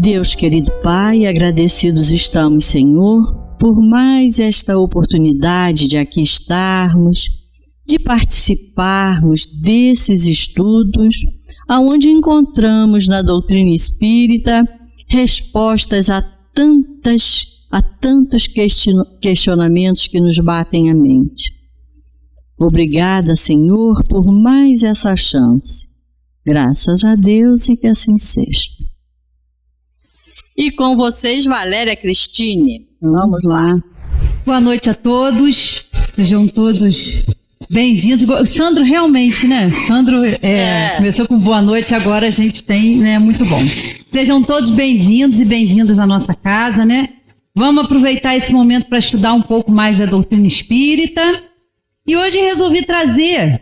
Deus, querido Pai, agradecidos estamos, Senhor, por mais esta oportunidade de aqui estarmos, de participarmos desses estudos, aonde encontramos na doutrina espírita respostas a tantos questionamentos que nos batem à mente. Obrigada, Senhor, por mais essa chance. Graças a Deus e que assim seja. E com vocês, Valéria Cristine. Vamos lá. Boa noite a todos. Sejam todos bem-vindos. Sandro, realmente, né? Sandro começou com boa noite, agora a gente tem, né? Muito bom. Sejam todos bem-vindos e bem-vindas à nossa casa, né? Vamos aproveitar esse momento para estudar um pouco mais da doutrina espírita. E hoje resolvi trazer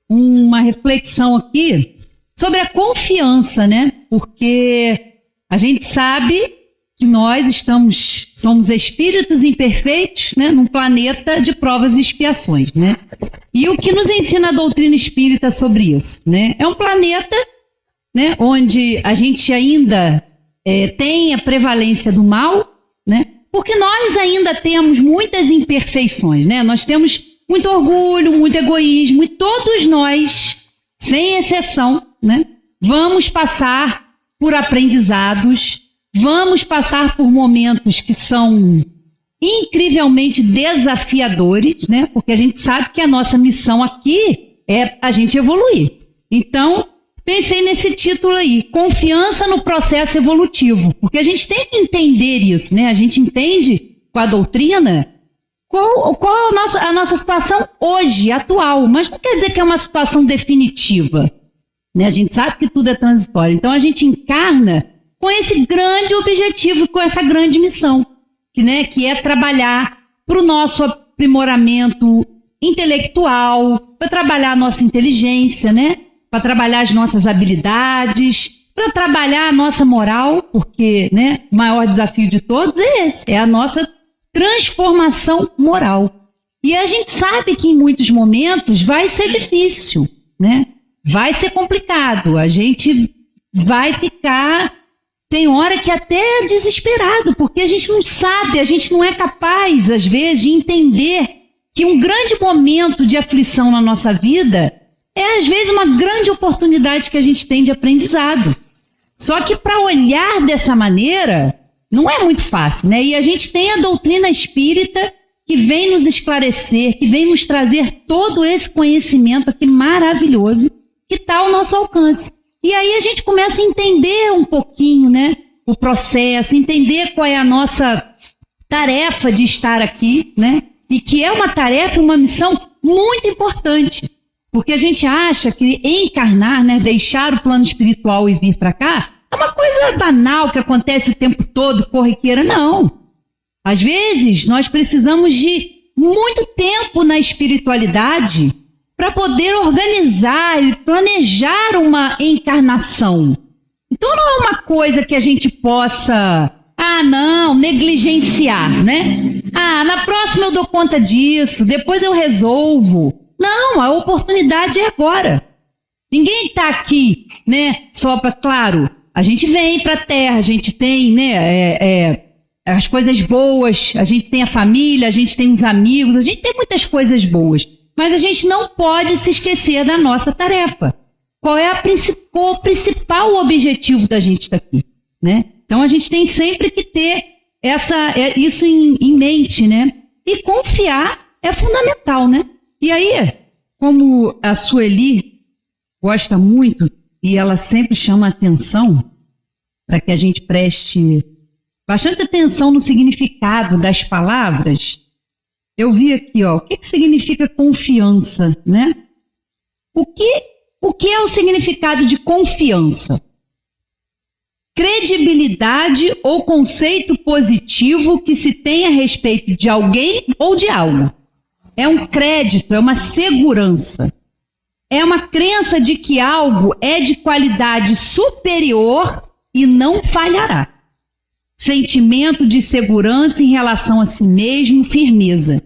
uma reflexão aqui sobre a confiança, né? Porque a gente sabe que nós somos espíritos imperfeitos, né, num planeta de provas e expiações, né? E o que nos ensina a doutrina espírita sobre isso, né? É um planeta, né, onde a gente ainda tem a prevalência do mal, né? Porque nós ainda temos muitas imperfeições, né? Nós temos muito orgulho, muito egoísmo, e todos nós, sem exceção, né, vamos passar por aprendizados, vamos passar por momentos que são incrivelmente desafiadores, né? Porque a gente sabe que a nossa missão aqui é a gente evoluir. Então, pensei nesse título aí, Confiança no Processo Evolutivo, porque a gente tem que entender isso, né? A gente entende com a doutrina qual a nossa situação hoje, atual, mas não quer dizer que é uma situação definitiva. A gente sabe que tudo é transitório, então a gente encarna com esse grande objetivo, com essa grande missão, que é trabalhar para o nosso aprimoramento intelectual, para trabalhar a nossa inteligência, né? Para trabalhar as nossas habilidades, para trabalhar a nossa moral, porque, né, o maior desafio de todos é esse, é a nossa transformação moral. E a gente sabe que em muitos momentos vai ser difícil, né? Vai ser complicado, a gente vai ficar, tem hora que até desesperado, porque a gente não sabe, a gente não é capaz, às vezes, de entender que um grande momento de aflição na nossa vida é, às vezes, uma grande oportunidade que a gente tem de aprendizado. Só que para olhar dessa maneira, não é muito fácil, né? E a gente tem a doutrina espírita que vem nos esclarecer, que vem nos trazer todo esse conhecimento aqui maravilhoso, que está ao nosso alcance. E aí a gente começa a entender um pouquinho, né, o processo, entender qual é a nossa tarefa de estar aqui, né, e que é uma tarefa, uma missão muito importante, porque a gente acha que encarnar, né, deixar o plano espiritual e vir para cá, é uma coisa banal que acontece o tempo todo, corriqueira. Não. Às vezes nós precisamos de muito tempo na espiritualidade para poder organizar e planejar uma encarnação. Então não é uma coisa que a gente possa, negligenciar, né? Na próxima eu dou conta disso, depois eu resolvo. Não, a oportunidade é agora. Ninguém está aqui, né, só para, claro, a gente vem para a Terra, a gente tem, né, as coisas boas, a gente tem a família, a gente tem os amigos, a gente tem muitas coisas boas. Mas a gente não pode se esquecer da nossa tarefa. Qual é o principal objetivo da gente estar aqui, né? Então a gente tem sempre que ter isso em mente, né? E confiar é fundamental, né? E aí, como a Sueli gosta muito e ela sempre chama atenção para que a gente preste bastante atenção no significado das palavras, eu vi aqui, ó, o que significa confiança, né? O que é o significado de confiança? Credibilidade ou conceito positivo que se tem a respeito de alguém ou de algo. É um crédito, é uma segurança. É uma crença de que algo é de qualidade superior e não falhará. Sentimento de segurança em relação a si mesmo, firmeza.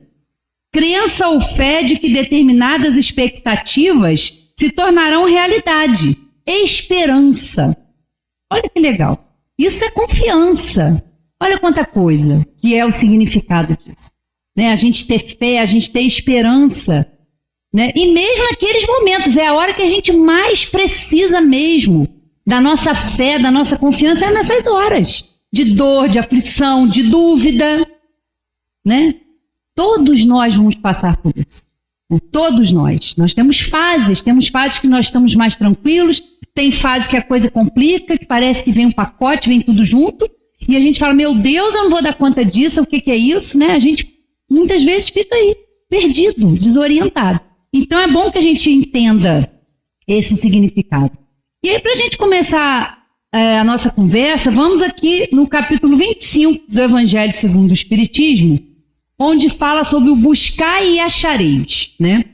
Crença ou fé de que determinadas expectativas se tornarão realidade. Esperança. Olha que legal. Isso é confiança. Olha quanta coisa que é o significado disso. Né? A gente ter fé, a gente ter esperança. Né? E mesmo naqueles momentos, é a hora que a gente mais precisa mesmo da nossa fé, da nossa confiança, é nessas horas de dor, de aflição, de dúvida. Né? Todos nós vamos passar por isso. Né? Todos nós. Nós temos fases que nós estamos mais tranquilos, tem fase que a coisa complica, que parece que vem um pacote, vem tudo junto, e a gente fala, meu Deus, eu não vou dar conta disso, o que é isso? Né? A gente muitas vezes fica aí, perdido, desorientado. Então é bom que a gente entenda esse significado. E aí, para a gente começar a nossa conversa, vamos aqui no capítulo 25 do Evangelho segundo o Espiritismo, onde fala sobre o buscar e achareis. Né?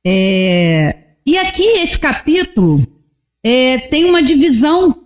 E aqui, esse capítulo, tem uma divisão,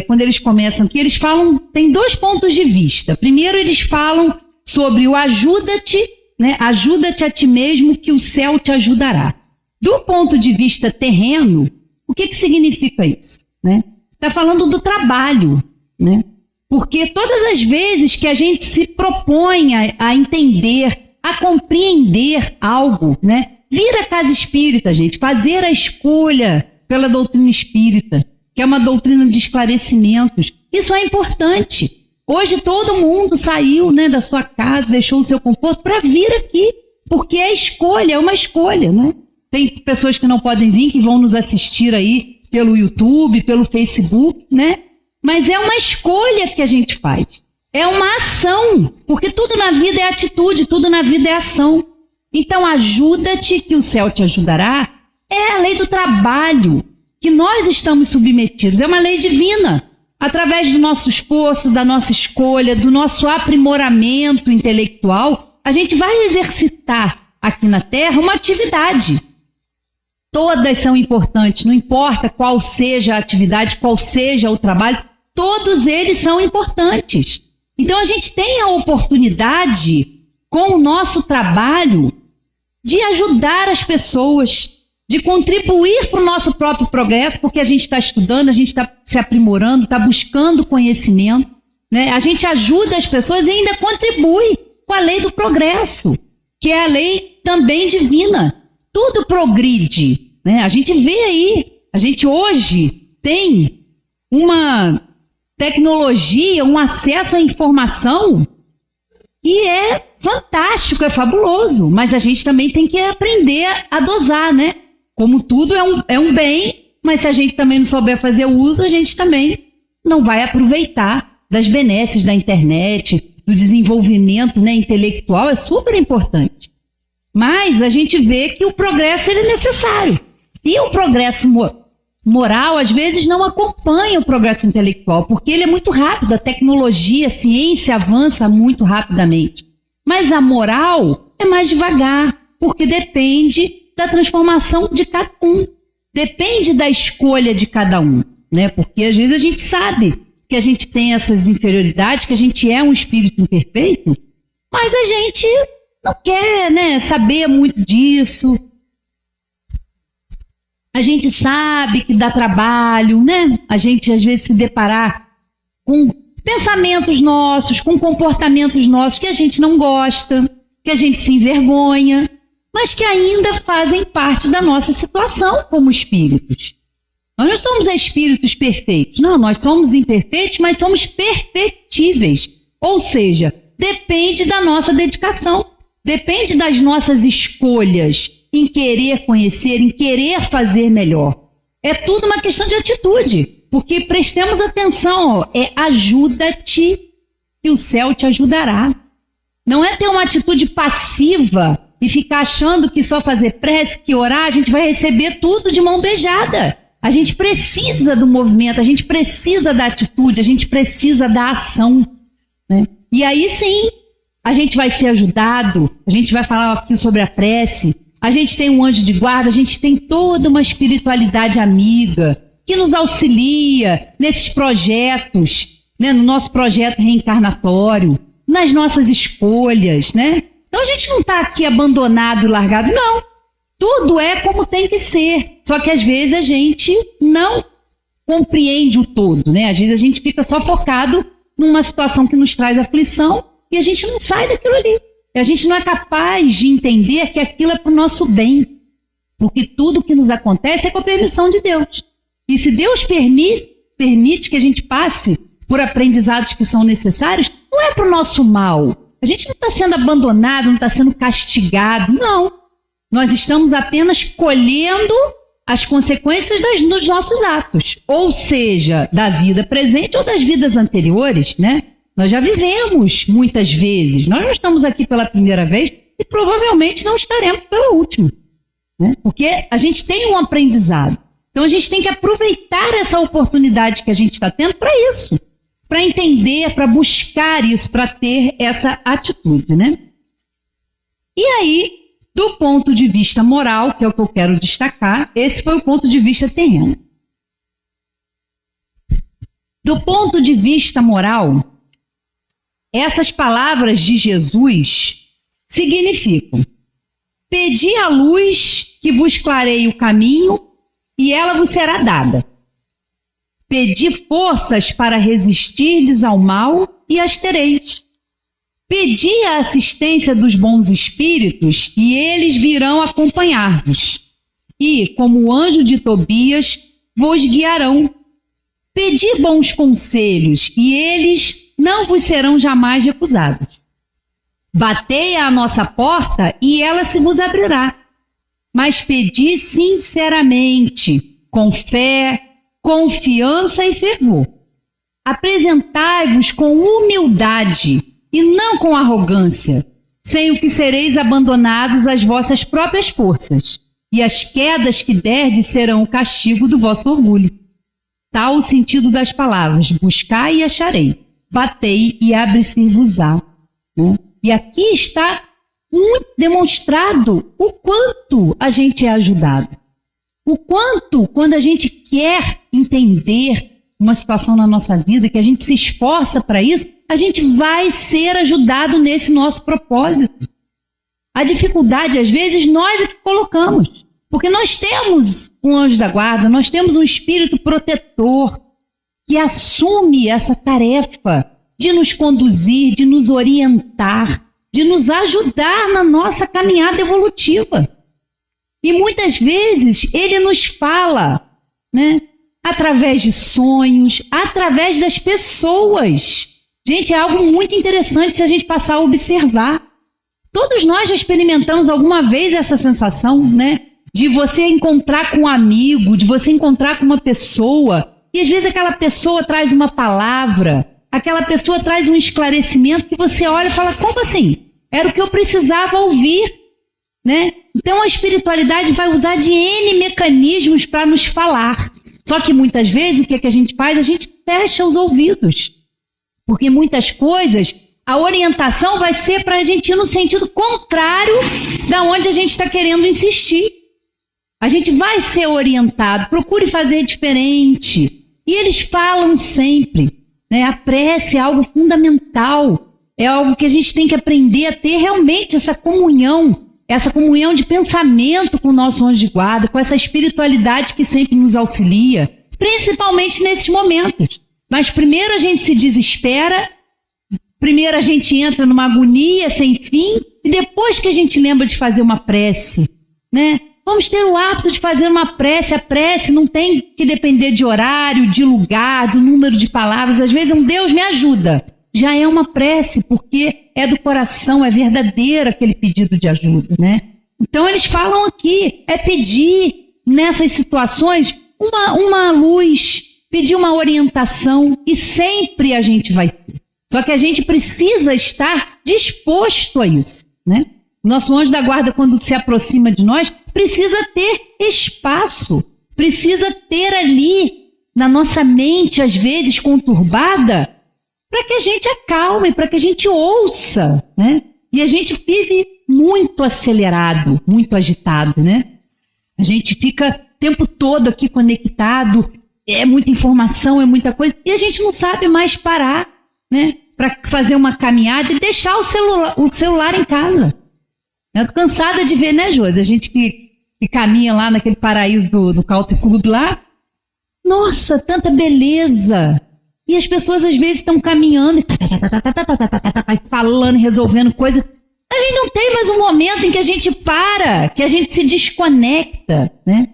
quando eles começam aqui, eles falam, tem 2 pontos de vista. Primeiro, eles falam sobre o ajuda-te, né? Ajuda-te a ti mesmo que o céu te ajudará. Do ponto de vista terreno, o que significa isso? Né? Está falando do trabalho, né? Porque todas as vezes que a gente se propõe a entender, a compreender algo, né? Vir à casa espírita, gente, fazer a escolha pela doutrina espírita, que é uma doutrina de esclarecimentos, isso é importante. Hoje todo mundo saiu, né, da sua casa, deixou o seu conforto para vir aqui, porque é escolha, é uma escolha, né? Tem pessoas que não podem vir, que vão nos assistir aí pelo YouTube, pelo Facebook, né? Mas é uma escolha que a gente faz, é uma ação, porque tudo na vida é atitude, tudo na vida é ação. Então ajuda-te que o céu te ajudará, é a lei do trabalho que nós estamos submetidos, é uma lei divina. Através do nosso esforço, da nossa escolha, do nosso aprimoramento intelectual, a gente vai exercitar aqui na Terra uma atividade. Todas são importantes, não importa qual seja a atividade, qual seja o trabalho, todos eles são importantes. Então a gente tem a oportunidade, com o nosso trabalho, de ajudar as pessoas, de contribuir para o nosso próprio progresso, porque a gente está estudando, a gente está se aprimorando, está buscando conhecimento, né? A gente ajuda as pessoas e ainda contribui com a lei do progresso, que é a lei também divina. Tudo progride, né? A gente vê aí, a gente hoje tem uma tecnologia, um acesso à informação que é fantástico, é fabuloso, mas a gente também tem que aprender a dosar, né? Como tudo é um bem, mas se a gente também não souber fazer o uso, a gente também não vai aproveitar das benesses da internet, do desenvolvimento, né, intelectual, é super importante. Mas a gente vê que o progresso ele é necessário. E o progresso moral, às vezes, não acompanha o progresso intelectual, porque ele é muito rápido, a tecnologia, a ciência avança muito rapidamente. Mas a moral é mais devagar, porque depende da transformação de cada um. Depende da escolha de cada um, né? Porque às vezes a gente sabe que a gente tem essas inferioridades, que a gente é um espírito imperfeito, mas a gente não quer, né, saber muito disso. A gente sabe que dá trabalho, né? A gente às vezes se deparar com pensamentos nossos, com comportamentos nossos que a gente não gosta, que a gente se envergonha, mas que ainda fazem parte da nossa situação como espíritos. Nós não somos espíritos perfeitos. Não, nós somos imperfeitos, mas somos perfectíveis. Ou seja, depende da nossa dedicação, depende das nossas escolhas em querer conhecer, em querer fazer melhor. É tudo uma questão de atitude, porque prestemos atenção, ó, é ajuda-te que o céu te ajudará. Não é ter uma atitude passiva e ficar achando que só fazer prece, que orar, a gente vai receber tudo de mão beijada. A gente precisa do movimento, a gente precisa da atitude, a gente precisa da ação, né? E aí sim, a gente vai ser ajudado, a gente vai falar aqui sobre a prece, a gente tem um anjo de guarda, a gente tem toda uma espiritualidade amiga que nos auxilia nesses projetos, né? No nosso projeto reencarnatório, nas nossas escolhas, né? Então a gente não está aqui abandonado e largado, não. Tudo é como tem que ser. Só que às vezes a gente não compreende o todo, né? Às vezes a gente fica só focado numa situação que nos traz aflição e a gente não sai daquilo ali. E a gente não é capaz de entender que aquilo é para o nosso bem. Porque tudo que nos acontece é com a permissão de Deus. E se Deus permite que a gente passe por aprendizados que são necessários, não é para o nosso mal. A gente não está sendo abandonado, não está sendo castigado, não. Nós estamos apenas colhendo as consequências dos nossos atos. Ou seja, da vida presente ou das vidas anteriores, né? Nós já vivemos muitas vezes. Nós não estamos aqui pela primeira vez e provavelmente não estaremos pela última. Né? Porque a gente tem um aprendizado. Então a gente tem que aproveitar essa oportunidade que a gente está tendo para isso. Para entender, para buscar isso, para ter essa atitude, né? E aí, do ponto de vista moral, que é o que eu quero destacar, esse foi o ponto de vista terreno. Do ponto de vista moral, essas palavras de Jesus significam: pedi a luz que vos clareie o caminho e ela vos será dada. Pedi forças para resistirdes ao mal e as tereis. Pedi a assistência dos bons espíritos e eles virão acompanhar-vos. E, como o anjo de Tobias, vos guiarão. Pedi bons conselhos e eles não vos serão jamais recusados. Batei à nossa porta e ela se vos abrirá. Mas pedi sinceramente, com fé, confiança e fervor. Apresentai-vos com humildade e não com arrogância, sem o que sereis abandonados às vossas próprias forças, e as quedas que derdes serão o castigo do vosso orgulho. Tal o sentido das palavras: buscai e acharei, batei e abre-se-vos-á. E aqui está muito demonstrado o quanto a gente é ajudado. O quanto, quando a gente quer entender uma situação na nossa vida, que a gente se esforça para isso, a gente vai ser ajudado nesse nosso propósito. A dificuldade, às vezes, nós é que colocamos. Porque nós temos um anjo da guarda, nós temos um espírito protetor que assume essa tarefa de nos conduzir, de nos orientar, de nos ajudar na nossa caminhada evolutiva. E muitas vezes ele nos fala, né, através de sonhos, através das pessoas. Gente, é algo muito interessante se a gente passar a observar. Todos nós já experimentamos alguma vez essa sensação, né, de você encontrar com um amigo, de você encontrar com uma pessoa, e às vezes aquela pessoa traz uma palavra, aquela pessoa traz um esclarecimento que você olha e fala: como assim? Era o que eu precisava ouvir, né? Então a espiritualidade vai usar de N mecanismos para nos falar. Só que muitas vezes o que a gente faz? A gente fecha os ouvidos. Porque muitas coisas, a orientação vai ser para a gente ir no sentido contrário da onde a gente está querendo insistir. A gente vai ser orientado, procure fazer diferente. E eles falam sempre, né? A prece é algo fundamental. É algo que a gente tem que aprender a ter realmente essa comunhão de pensamento com o nosso anjo de guarda, com essa espiritualidade que sempre nos auxilia, principalmente nesses momentos. Mas primeiro a gente se desespera, primeiro a gente entra numa agonia sem fim, e depois que a gente lembra de fazer uma prece, né? Vamos ter o hábito de fazer uma prece. A prece não tem que depender de horário, de lugar, do número de palavras. Às vezes Deus me ajuda. Já é uma prece, porque é do coração, é verdadeiro aquele pedido de ajuda, né? Então eles falam aqui, é pedir nessas situações uma luz, pedir uma orientação, e sempre a gente vai ter. Só que a gente precisa estar disposto a isso, né? Nosso anjo da guarda, quando se aproxima de nós, precisa ter espaço, precisa ter ali, na nossa mente, às vezes conturbada, para que a gente acalme, para que a gente ouça, né? E a gente vive muito acelerado, muito agitado, né? A gente fica o tempo todo aqui conectado, é muita informação, é muita coisa, e a gente não sabe mais parar, né? Para fazer uma caminhada e deixar o celular em casa. Eu tô cansada de ver, né, Josi? A gente que caminha lá naquele paraíso do Country Club lá, Nossa, tanta beleza! E as pessoas às vezes estão caminhando, falando, resolvendo coisas. A gente não tem mais um momento em que a gente para, que a gente se desconecta, né?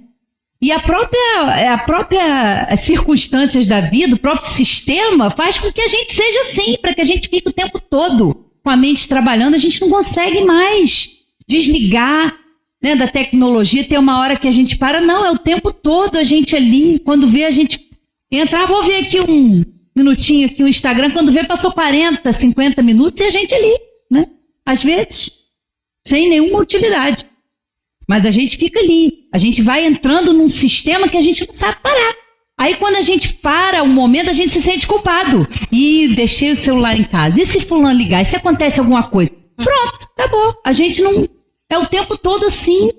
E a própria circunstâncias da vida, o próprio sistema faz com que a gente seja assim, para que a gente fique o tempo todo com a mente trabalhando. A gente não consegue mais desligar, né, da tecnologia, ter uma hora que a gente para. Não, é o tempo todo a gente ali. Quando vê, a gente entra, vou ver aqui um minutinho aqui o Instagram, quando vê, passou 40, 50 minutos e a gente ali, né? Às vezes, sem nenhuma utilidade. Mas a gente fica ali. A gente vai entrando num sistema que a gente não sabe parar. Aí quando a gente para um momento, a gente se sente culpado. E deixei o celular em casa. E se fulano ligar? E se acontece alguma coisa? Pronto, acabou. A gente não... É o tempo todo assim,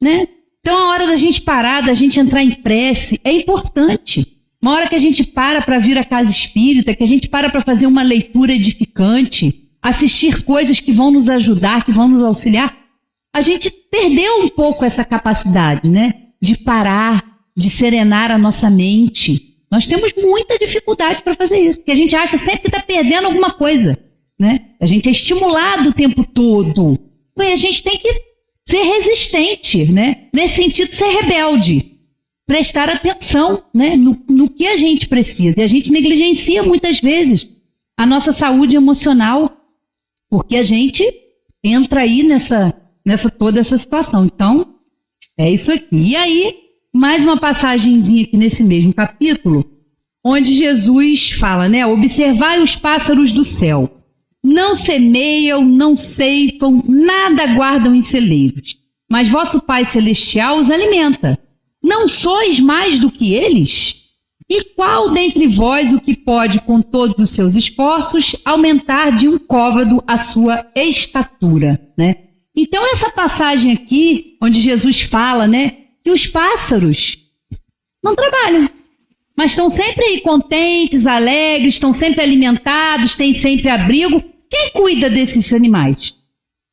né? Então a hora da gente parar, da gente entrar em prece, é importante. Uma hora que a gente para vir à casa espírita, que a gente para fazer uma leitura edificante, assistir coisas que vão nos ajudar, que vão nos auxiliar, a gente perdeu um pouco essa capacidade, né? De parar, de serenar a nossa mente. Nós temos muita dificuldade para fazer isso, porque a gente acha sempre que está perdendo alguma coisa, né? A gente é estimulado o tempo todo. E a gente tem que ser resistente, né? Nesse sentido, ser rebelde. Prestar atenção, né, no que a gente precisa. E a gente negligencia muitas vezes a nossa saúde emocional, porque a gente entra aí nessa toda essa situação. Então, é isso aqui. E aí, mais uma passagenzinha aqui nesse mesmo capítulo, onde Jesus fala, né, observai os pássaros do céu. Não semeiam, não ceifam, nada guardam em celeiros, mas vosso Pai Celestial os alimenta. Não sois mais do que eles? E qual dentre vós o que pode, com todos os seus esforços, aumentar de um côvado a sua estatura, né? Então essa passagem aqui, onde Jesus fala, né, que os pássaros não trabalham, mas estão sempre aí contentes, alegres, estão sempre alimentados, têm sempre abrigo. Quem cuida desses animais?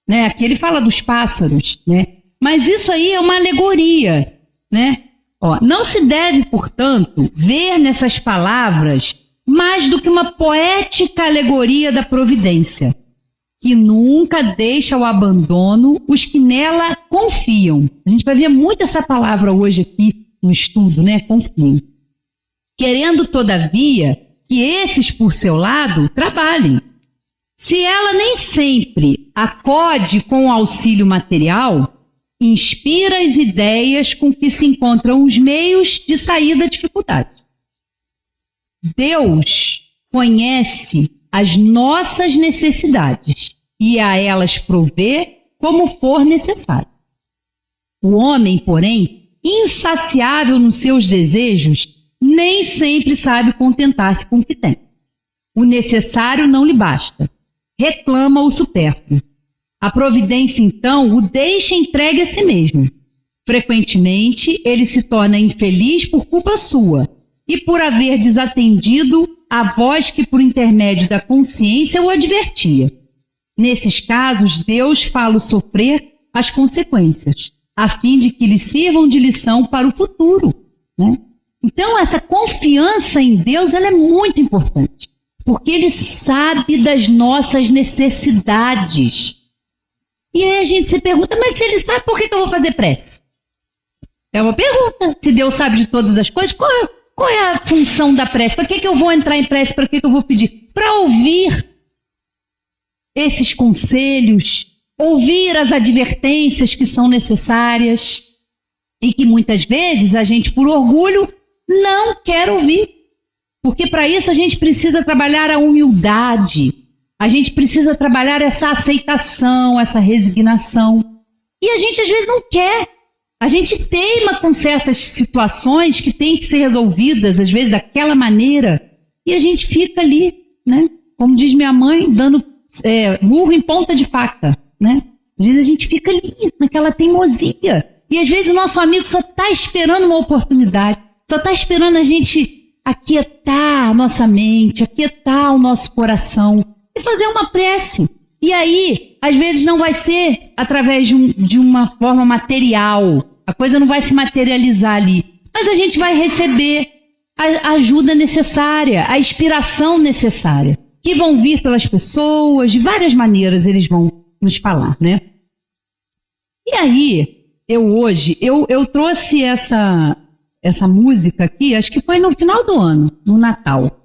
Né? Aqui ele fala dos pássaros, né? Mas isso aí é uma alegoria, né? Ó, não se deve, portanto, ver nessas palavras mais do que uma poética alegoria da providência, que nunca deixa ao abandono os que nela confiam. A gente vai ver muito essa palavra hoje aqui no estudo, né? Confiam. Querendo, todavia, que esses, por seu lado, trabalhem. Se ela nem sempre acode com o auxílio material, inspira as ideias com que se encontram os meios de sair da dificuldade. Deus conhece as nossas necessidades e a elas provê como for necessário. O homem, porém, insaciável nos seus desejos, nem sempre sabe contentar-se com o que tem. O necessário não lhe basta. Reclama o supérfluo. A providência, então, o deixa entregue a si mesmo. Frequentemente, ele se torna infeliz por culpa sua e por haver desatendido a voz que, por intermédio da consciência, o advertia. Nesses casos, Deus fala sofrer as consequências, a fim de que lhe sirvam de lição para o futuro, né? Então, essa confiança em Deus, ela é muito importante, porque Ele sabe das nossas necessidades. E aí a gente se pergunta, mas se Ele sabe, por que eu vou fazer prece? É uma pergunta. Se Deus sabe de todas as coisas, qual é a função da prece? Para que eu vou entrar em prece? Para que eu vou pedir? Para ouvir esses conselhos, ouvir as advertências que são necessárias e que muitas vezes a gente, por orgulho, não quer ouvir. Porque para isso a gente precisa trabalhar a humildade, a gente precisa trabalhar essa aceitação, essa resignação. E a gente às vezes não quer. A gente teima com certas situações que têm que ser resolvidas, às vezes daquela maneira, e a gente fica ali, né? Como diz minha mãe, dando murro em ponta de faca, né? Às vezes a gente fica ali, naquela teimosia. E às vezes o nosso amigo só está esperando uma oportunidade, só está esperando a gente aquietar a nossa mente, aquietar o nosso coração e fazer uma prece. E aí, às vezes não vai ser através de uma forma material, a coisa não vai se materializar ali, mas a gente vai receber a ajuda necessária, a inspiração necessária, que vão vir pelas pessoas, de várias maneiras eles vão nos falar, né? E aí, eu trouxe essa música aqui, acho que foi no final do ano, no Natal.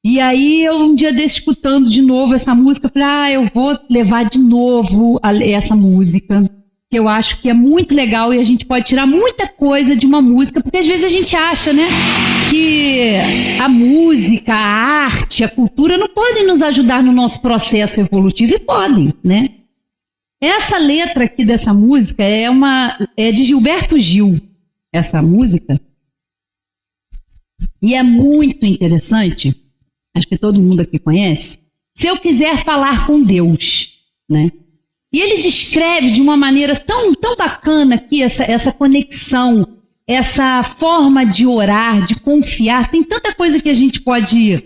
E aí, eu um dia desse, escutando de novo essa música, falei, eu vou levar de novo essa música, que eu acho que é muito legal e a gente pode tirar muita coisa de uma música, porque às vezes a gente acha, né, que a música, a arte, a cultura não podem nos ajudar no nosso processo evolutivo, e podem, né? Essa letra aqui dessa música é de Gilberto Gil, essa música, e é muito interessante, acho que todo mundo aqui conhece, Se Eu Quiser Falar com Deus, né? E ele descreve de uma maneira tão bacana aqui essa conexão, essa forma de orar, de confiar. Tem tanta coisa que a gente pode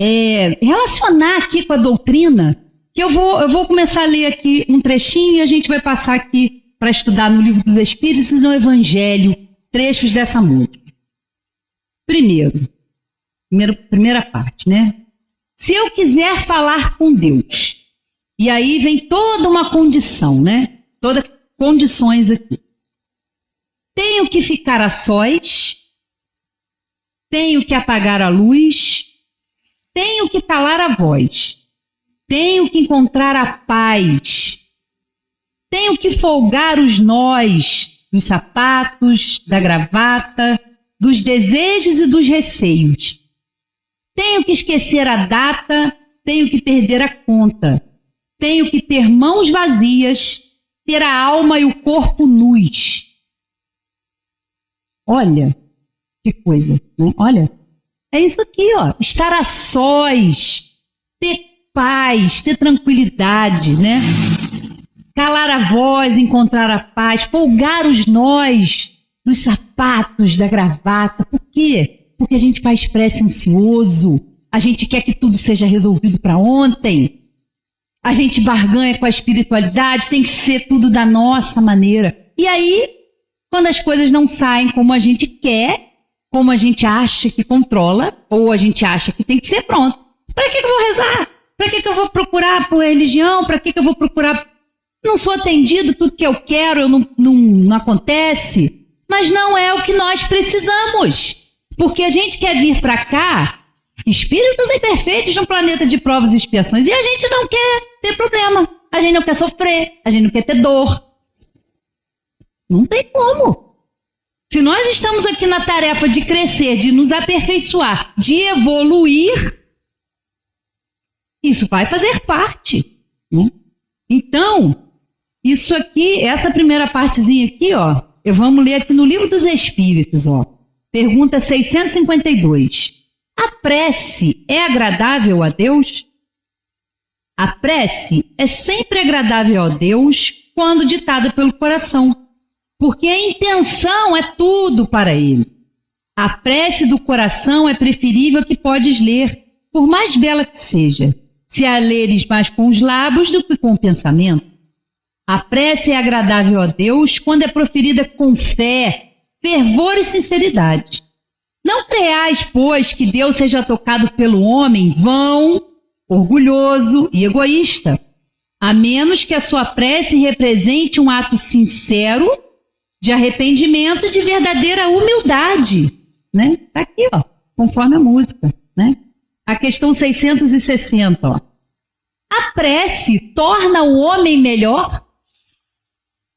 relacionar aqui com a doutrina, que eu vou começar a ler aqui um trechinho e a gente vai passar aqui para estudar no Livro dos Espíritos e no Evangelho, trechos dessa música. Primeira parte, né? Se eu quiser falar com Deus. E aí vem toda uma condição, né? Todas condições aqui. Tenho que ficar a sós, tenho que apagar a luz, tenho que calar a voz, tenho que encontrar a paz, tenho que folgar os nós dos sapatos, da gravata, dos desejos e dos receios. Tenho que esquecer a data, tenho que perder a conta. Tenho que ter mãos vazias, ter a alma e o corpo nus. Olha, que coisa, né? Olha, é isso aqui, ó. Estar a sós, ter paz, ter tranquilidade, né? Calar a voz, encontrar a paz, folgar os nós dos sapatos, da gravata. Por quê? Porque a gente faz prece ansioso, a gente quer que tudo seja resolvido para ontem. A gente barganha com a espiritualidade, tem que ser tudo da nossa maneira. E aí, quando as coisas não saem como a gente quer, como a gente acha que controla, ou a gente acha que tem que ser, pronto. Para que eu vou rezar? Para que eu vou procurar por religião? Para que eu vou procurar? Não sou atendido, tudo que eu quero não acontece. Mas não é o que nós precisamos. Porque a gente quer vir para cá, espíritos imperfeitos num planeta de provas e expiações, e a gente não quer ter problema, a gente não quer sofrer, a gente não quer ter dor. Não tem como. Se nós estamos aqui na tarefa de crescer, de nos aperfeiçoar, de evoluir, isso vai fazer parte, né? Então, isso aqui, essa primeira partezinha aqui, ó, vamos ler aqui no Livro dos Espíritos, ó, pergunta 652. A prece é agradável a Deus? A prece é sempre agradável a Deus quando ditada pelo coração, porque a intenção é tudo para Ele. A prece do coração é preferível que podes ler, por mais bela que seja, se a leres mais com os lábios do que com o pensamento. A prece é agradável a Deus quando é proferida com fé, fervor e sinceridade. Não creais, pois, que Deus seja tocado pelo homem vão, orgulhoso e egoísta, a menos que a sua prece represente um ato sincero de arrependimento e de verdadeira humildade, né? Tá aqui, ó, conforme a música, né? A questão 660, ó. A prece torna o homem melhor?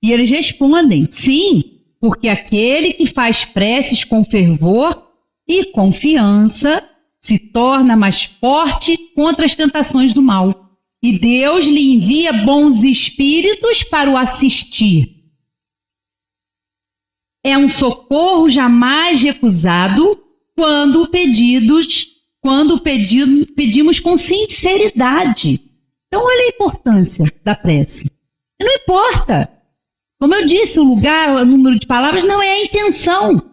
E eles respondem, sim, porque aquele que faz preces com fervor e confiança se torna mais forte contra as tentações do mal. E Deus lhe envia bons espíritos para o assistir. É um socorro jamais recusado quando pedimos com sinceridade. Então, olha a importância da prece. Não importa. Como eu disse, o lugar, o número de palavras não é a intenção.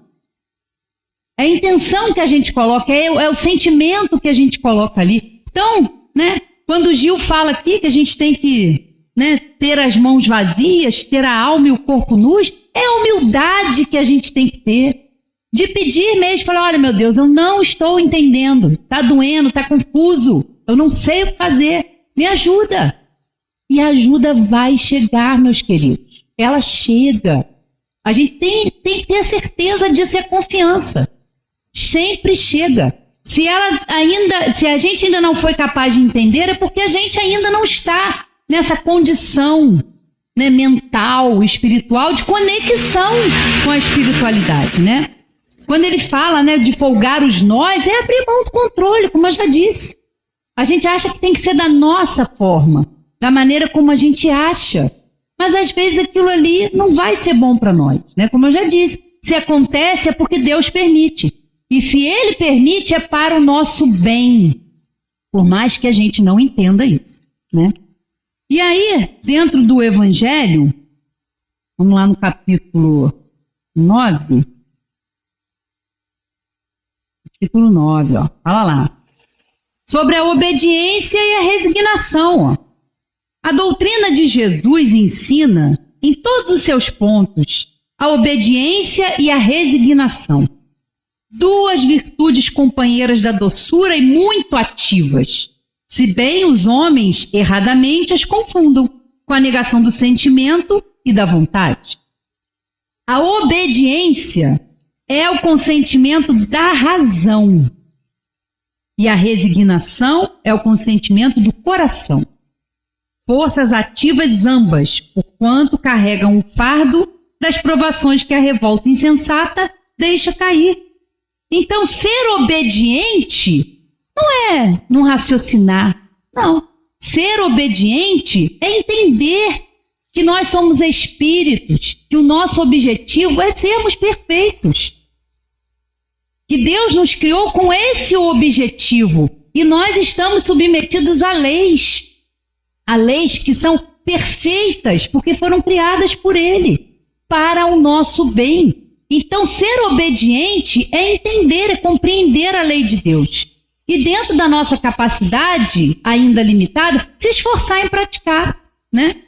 É a intenção que a gente coloca, é o sentimento que a gente coloca ali. Então, né, quando o Gil fala aqui que a gente tem que, né, ter as mãos vazias, ter a alma e o corpo nus, é a humildade que a gente tem que ter de pedir mesmo, falar, olha meu Deus, eu não estou entendendo, está doendo, está confuso, eu não sei o que fazer, me ajuda. E a ajuda vai chegar, meus queridos, ela chega. A gente tem que ter a certeza disso e a confiança. Sempre chega. Se a gente ainda não foi capaz de entender, é porque a gente ainda não está nessa condição, né, mental, espiritual, de conexão com a espiritualidade, né? Quando ele fala, né, de folgar os nós, é abrir mão do controle, como eu já disse. A gente acha que tem que ser da nossa forma, da maneira como a gente acha. Mas às vezes aquilo ali não vai ser bom para nós, né? Como eu já disse, se acontece é porque Deus permite. E se Ele permite é para o nosso bem, por mais que a gente não entenda isso, né? E aí, dentro do Evangelho, vamos lá no capítulo 9, capítulo 9, ó, fala lá, sobre a obediência e a resignação, ó. A doutrina de Jesus ensina, em todos os seus pontos, a obediência e a resignação. Duas virtudes companheiras da doçura e muito ativas, se bem os homens erradamente as confundam com a negação do sentimento e da vontade. A obediência é o consentimento da razão e a resignação é o consentimento do coração. Forças ativas ambas, porquanto carregam o fardo das provações que a revolta insensata deixa cair. Então, ser obediente não é não raciocinar, não. Ser obediente é entender que nós somos espíritos, que o nosso objetivo é sermos perfeitos. Que Deus nos criou com esse objetivo e nós estamos submetidos a leis que são perfeitas porque foram criadas por Ele, para o nosso bem. Então, ser obediente é entender, é compreender a lei de Deus. E dentro da nossa capacidade, ainda limitada, se esforçar em praticar, né?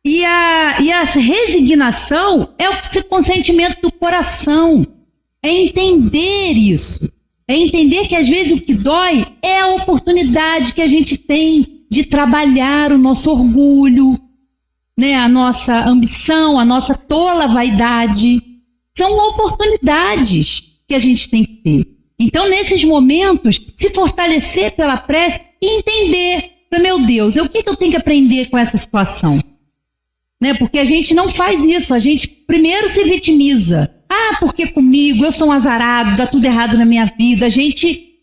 E a resignação é o consentimento do coração. É entender isso. É entender que às vezes o que dói é a oportunidade que a gente tem de trabalhar o nosso orgulho, né, a nossa ambição, a nossa tola vaidade. São oportunidades que a gente tem que ter. Então, nesses momentos, se fortalecer pela prece e entender, meu Deus, o que eu tenho que aprender com essa situação? Né, porque a gente não faz isso, a gente primeiro se vitimiza. Ah, porque comigo, eu sou um azarado, dá tudo errado na minha vida. A gente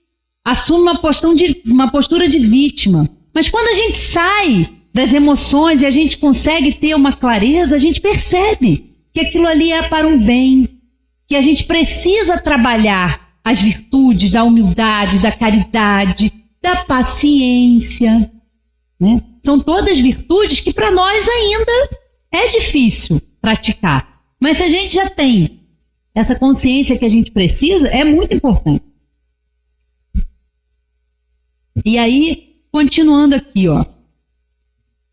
assume uma postura de vítima. Mas quando a gente sai das emoções e a gente consegue ter uma clareza, a gente percebe que aquilo ali é para um bem, que a gente precisa trabalhar as virtudes da humildade, da caridade, da paciência, né? São todas virtudes que para nós ainda é difícil praticar. Mas se a gente já tem essa consciência que a gente precisa, é muito importante. E aí, continuando aqui, ó,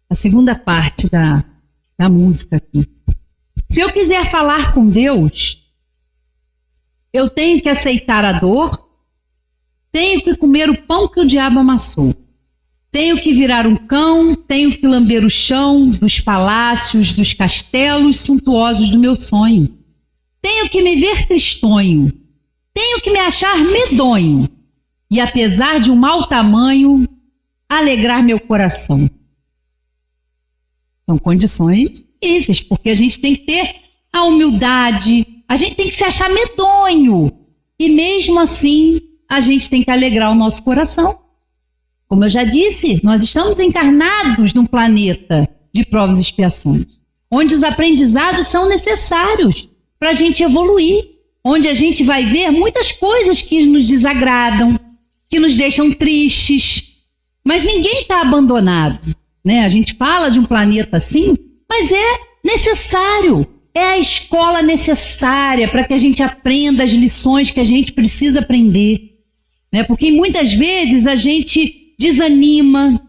a segunda parte da música aqui. Se eu quiser falar com Deus, eu tenho que aceitar a dor, tenho que comer o pão que o diabo amassou, tenho que virar um cão, tenho que lamber o chão dos palácios, dos castelos suntuosos do meu sonho, tenho que me ver tristonho, tenho que me achar medonho e, apesar de um mau tamanho, alegrar meu coração. São condições difíceis, porque a gente tem que ter a humildade, a gente tem que se achar medonho. E mesmo assim, a gente tem que alegrar o nosso coração. Como eu já disse, nós estamos encarnados num planeta de provas e expiações, onde os aprendizados são necessários para a gente evoluir, onde a gente vai ver muitas coisas que nos desagradam, que nos deixam tristes, mas ninguém está abandonado, né? A gente fala de um planeta assim, mas é necessário, é a escola necessária para que a gente aprenda as lições que a gente precisa aprender, né? Porque muitas vezes a gente desanima,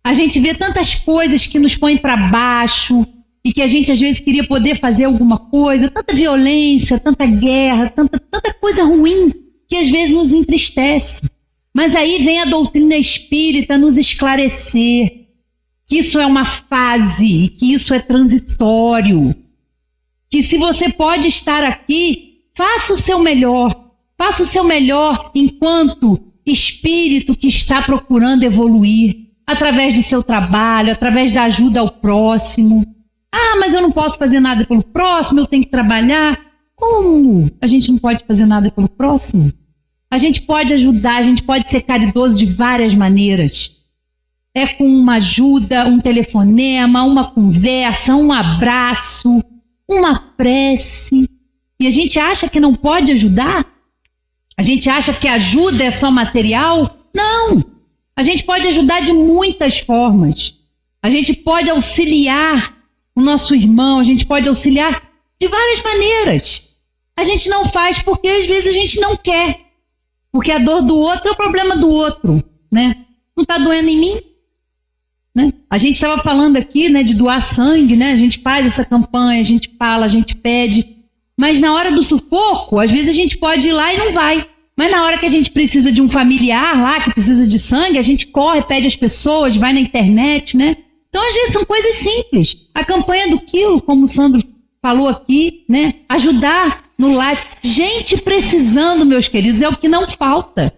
a gente vê tantas coisas que nos põem para baixo, e que a gente às vezes queria poder fazer alguma coisa, tanta violência, tanta guerra, tanta coisa ruim que às vezes nos entristece. Mas aí vem a doutrina espírita nos esclarecer que isso é uma fase, que isso é transitório, que se você pode estar aqui, faça o seu melhor enquanto espírito que está procurando evoluir, através do seu trabalho, através da ajuda ao próximo. Ah, mas eu não posso fazer nada pelo próximo, eu tenho que trabalhar. Como a gente não pode fazer nada pelo próximo? A gente pode ajudar, a gente pode ser caridoso de várias maneiras. É com uma ajuda, um telefonema, uma conversa, um abraço, uma prece. E a gente acha que não pode ajudar? A gente acha que ajuda é só material? Não! A gente pode ajudar de muitas formas. A gente pode auxiliar o nosso irmão, a gente pode auxiliar de várias maneiras. A gente não faz porque às vezes a gente não quer. Porque a dor do outro é o problema do outro, né? Não está doendo em mim? Né? A gente estava falando aqui, né, de doar sangue, né? A gente faz essa campanha, a gente fala, a gente pede. Mas na hora do sufoco, às vezes a gente pode ir lá e não vai. Mas na hora que a gente precisa de um familiar lá, que precisa de sangue, a gente corre, pede às pessoas, vai na internet, né? Então, às vezes, são coisas simples. A campanha do quilo, como o Sandro falou aqui, né? Ajudar no lar. Gente precisando, meus queridos, é o que não falta.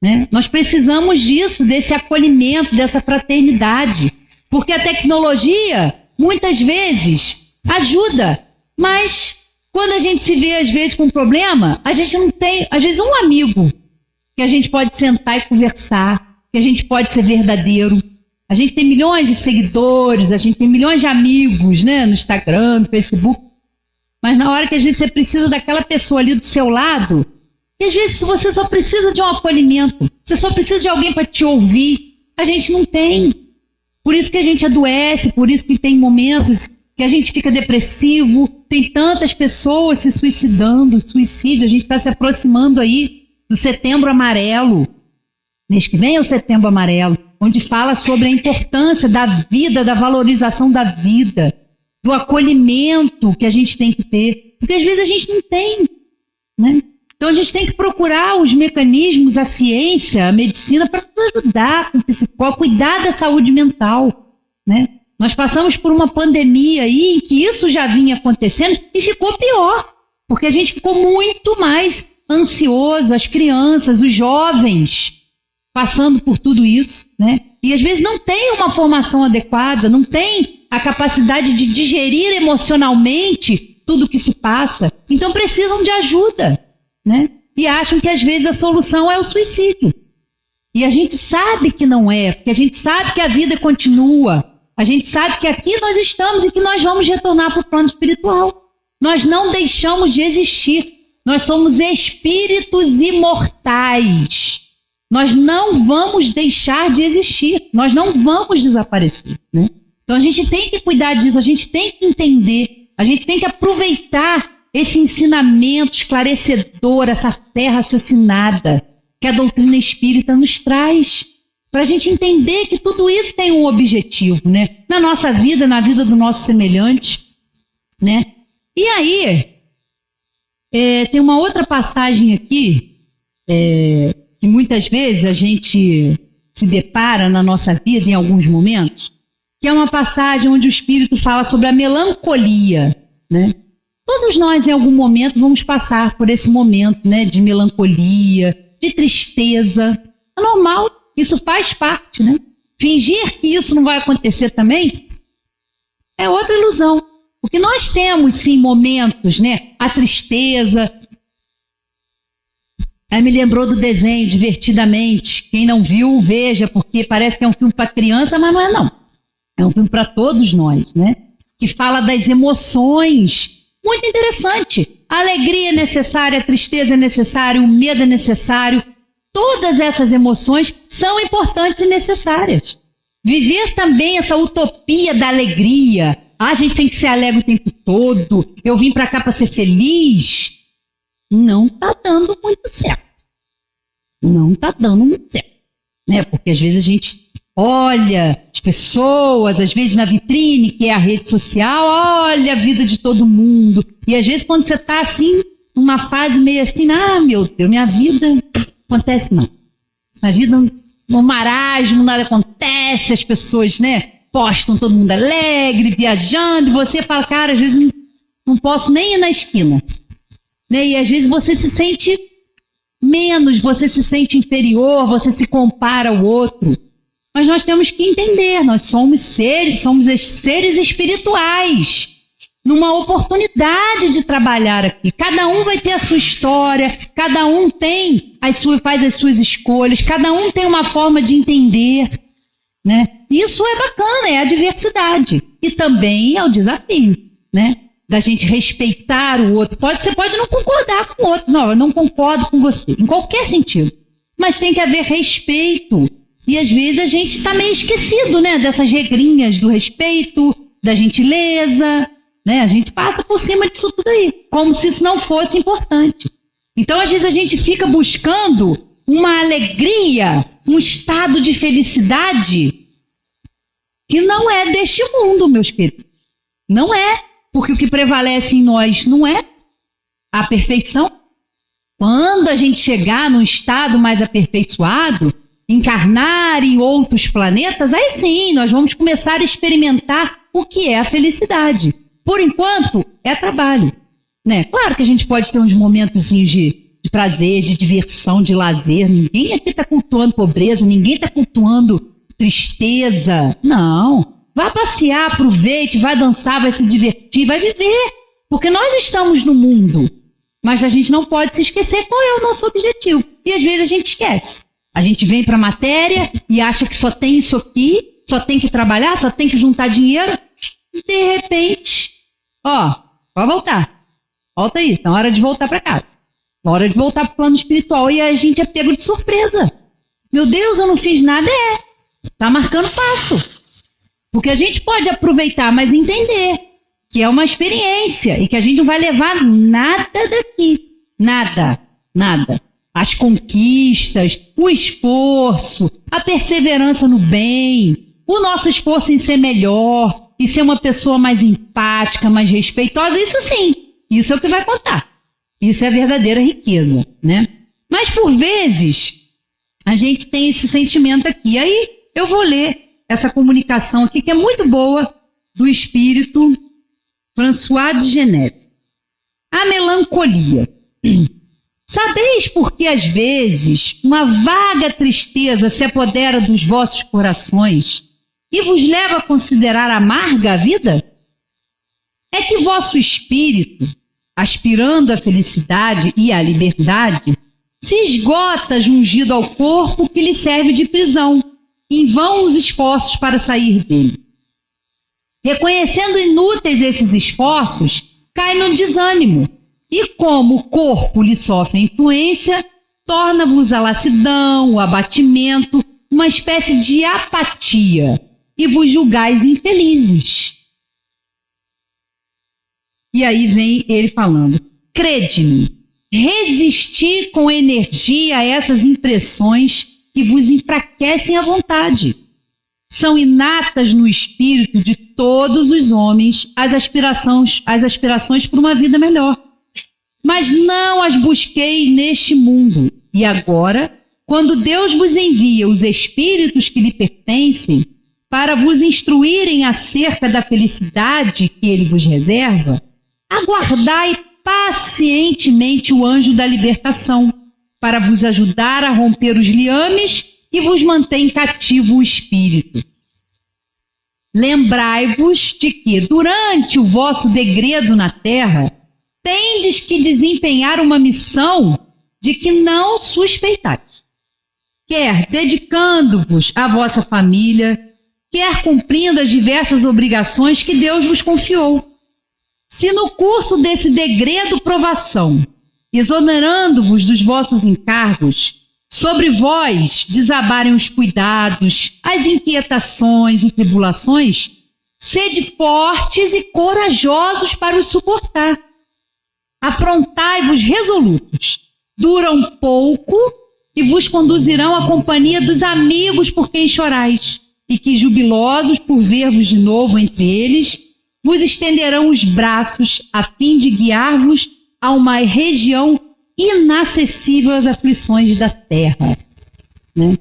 Né? Nós precisamos disso, desse acolhimento, dessa fraternidade. Porque a tecnologia, muitas vezes, ajuda, mas quando a gente se vê, às vezes, com um problema, a gente não tem, às vezes, um amigo que a gente pode sentar e conversar, que a gente pode ser verdadeiro. A gente tem milhões de seguidores, a gente tem milhões de amigos, né, no Instagram, no Facebook. Mas na hora que às vezes você precisa daquela pessoa ali do seu lado, e às vezes você só precisa de um acolhimento, você só precisa de alguém para te ouvir, a gente não tem. Por isso que a gente adoece, por isso que tem momentos que a gente fica depressivo, tem tantas pessoas se suicidando, suicídio, a gente está se aproximando aí do Setembro Amarelo. Mês que vem é o Setembro Amarelo, onde fala sobre a importância da vida, da valorização da vida, do acolhimento que a gente tem que ter, porque às vezes a gente não tem, né? Então a gente tem que procurar os mecanismos, a ciência, a medicina, para nos ajudar com o psicólogo, cuidar da saúde mental, né? Nós passamos por uma pandemia aí em que isso já vinha acontecendo e ficou pior, porque a gente ficou muito mais ansioso, as crianças, os jovens, passando por tudo isso, né? E às vezes não tem uma formação adequada, não tem a capacidade de digerir emocionalmente tudo que se passa. Então precisam de ajuda, né? E acham que às vezes a solução é o suicídio. E a gente sabe que não é, porque a gente sabe que a vida continua. A gente sabe que aqui nós estamos e que nós vamos retornar para o plano espiritual. Nós não deixamos de existir. Nós somos espíritos imortais. Nós não vamos deixar de existir, nós não vamos desaparecer, né? Então a gente tem que cuidar disso, a gente tem que entender, a gente tem que aproveitar esse ensinamento esclarecedor, essa fé raciocinada que a doutrina espírita nos traz, para a gente entender que tudo isso tem um objetivo, né? Na nossa vida, na vida do nosso semelhante, né? E aí, tem uma outra passagem aqui, que muitas vezes a gente se depara na nossa vida em alguns momentos, que é uma passagem onde o Espírito fala sobre a melancolia, né? Todos nós, em algum momento, vamos passar por esse momento, né, de melancolia, de tristeza. É normal, isso faz parte, né? Fingir que isso não vai acontecer também é outra ilusão. Porque nós temos, sim, momentos, né? A tristeza. Aí me lembrou do desenho, Divertidamente. Quem não viu, veja, porque parece que é um filme para criança, mas não é não. É um filme para todos nós, né? Que fala das emoções. Muito interessante. A alegria é necessária, a tristeza é necessária, o medo é necessário. Todas essas emoções são importantes e necessárias. Viver também essa utopia da alegria. A gente tem que ser alegre o tempo todo. Eu vim para cá para ser feliz. Não está dando muito certo. Não está dando muito certo. Né? Porque às vezes a gente olha as pessoas, às vezes na vitrine, que é a rede social, olha a vida de todo mundo. E às vezes quando você está assim, numa fase meio assim, meu Deus, minha vida não acontece não. Minha vida um marasmo, nada acontece, as pessoas, postam todo mundo alegre, viajando, e você fala, cara, às vezes não posso nem ir na esquina. E às vezes você se sente menos, você se sente inferior, você se compara ao outro. Mas nós temos que entender, nós somos seres espirituais, numa oportunidade de trabalhar aqui. Cada um vai ter a sua história, cada um faz as suas escolhas, cada um tem uma forma de entender, Isso é bacana, é a diversidade. E também é o desafio, da gente respeitar o outro. Você pode não concordar com o outro, não, eu não concordo com você, em qualquer sentido. Mas tem que haver respeito. E às vezes a gente está meio esquecido, dessas regrinhas do respeito, da gentileza, A gente passa por cima disso tudo aí, como se isso não fosse importante. Então, às vezes a gente fica buscando uma alegria, um estado de felicidade que não é deste mundo, meus queridos. Não é, porque o que prevalece em nós não é a perfeição. Quando a gente chegar num estado mais aperfeiçoado, encarnar em outros planetas, aí sim, nós vamos começar a experimentar o que é a felicidade. Por enquanto, é trabalho, Claro que a gente pode ter uns momentozinhos de prazer, de diversão, de lazer. Ninguém aqui está cultuando pobreza, ninguém está cultuando tristeza. Não. Vai passear, aproveite, vai dançar, vai se divertir, vai viver. Porque nós estamos no mundo. Mas a gente não pode se esquecer qual é o nosso objetivo. E às vezes a gente esquece. A gente vem para a matéria e acha que só tem isso aqui, só tem que trabalhar, só tem que juntar dinheiro. De repente, pode voltar. Volta aí, tá na hora de voltar para casa. Na hora de voltar para o plano espiritual. E a gente é pego de surpresa. Meu Deus, eu não fiz nada, tá marcando passo. Porque a gente pode aproveitar, mas entender que é uma experiência e que a gente não vai levar nada daqui. Nada. As conquistas, o esforço, a perseverança no bem, o nosso esforço em ser melhor e ser uma pessoa mais empática, mais respeitosa, isso sim, isso é o que vai contar. Isso é a verdadeira riqueza, Mas por vezes a gente tem esse sentimento aqui. Aí eu vou ler essa comunicação aqui, que é muito boa, do espírito François de Geneve. A melancolia. Sabeis por que às vezes uma vaga tristeza se apodera dos vossos corações e vos leva a considerar amarga a vida? É que vosso espírito, aspirando à felicidade e à liberdade, se esgota jungido ao corpo que lhe serve de prisão, em vão os esforços para sair dele. Reconhecendo inúteis esses esforços, cai no desânimo, e como o corpo lhe sofre a influência, torna-vos a lassidão, o abatimento, uma espécie de apatia, e vos julgais infelizes. E aí vem ele falando, crede-me, resisti com energia a essas impressões que vos enfraquecem a vontade. São inatas no espírito de todos os homens as aspirações por uma vida melhor. Mas não as busquei neste mundo. E agora, quando Deus vos envia os espíritos que lhe pertencem para vos instruírem acerca da felicidade que ele vos reserva, aguardai pacientemente o anjo da libertação, para vos ajudar a romper os liames que vos mantém cativo o espírito. Lembrai-vos de que, durante o vosso degredo na terra, tendes que desempenhar uma missão de que não suspeitais, quer dedicando-vos à vossa família, quer cumprindo as diversas obrigações que Deus vos confiou. Se no curso desse degredo provação, exonerando-vos dos vossos encargos, sobre vós desabarem os cuidados, as inquietações e tribulações, sede fortes e corajosos para os suportar. Afrontai-vos resolutos, duram pouco e vos conduzirão à companhia dos amigos por quem chorais. e que, jubilosos por ver-vos de novo entre eles, vos estenderão os braços a fim de guiar-vos a uma região inacessível às aflições da terra. Né?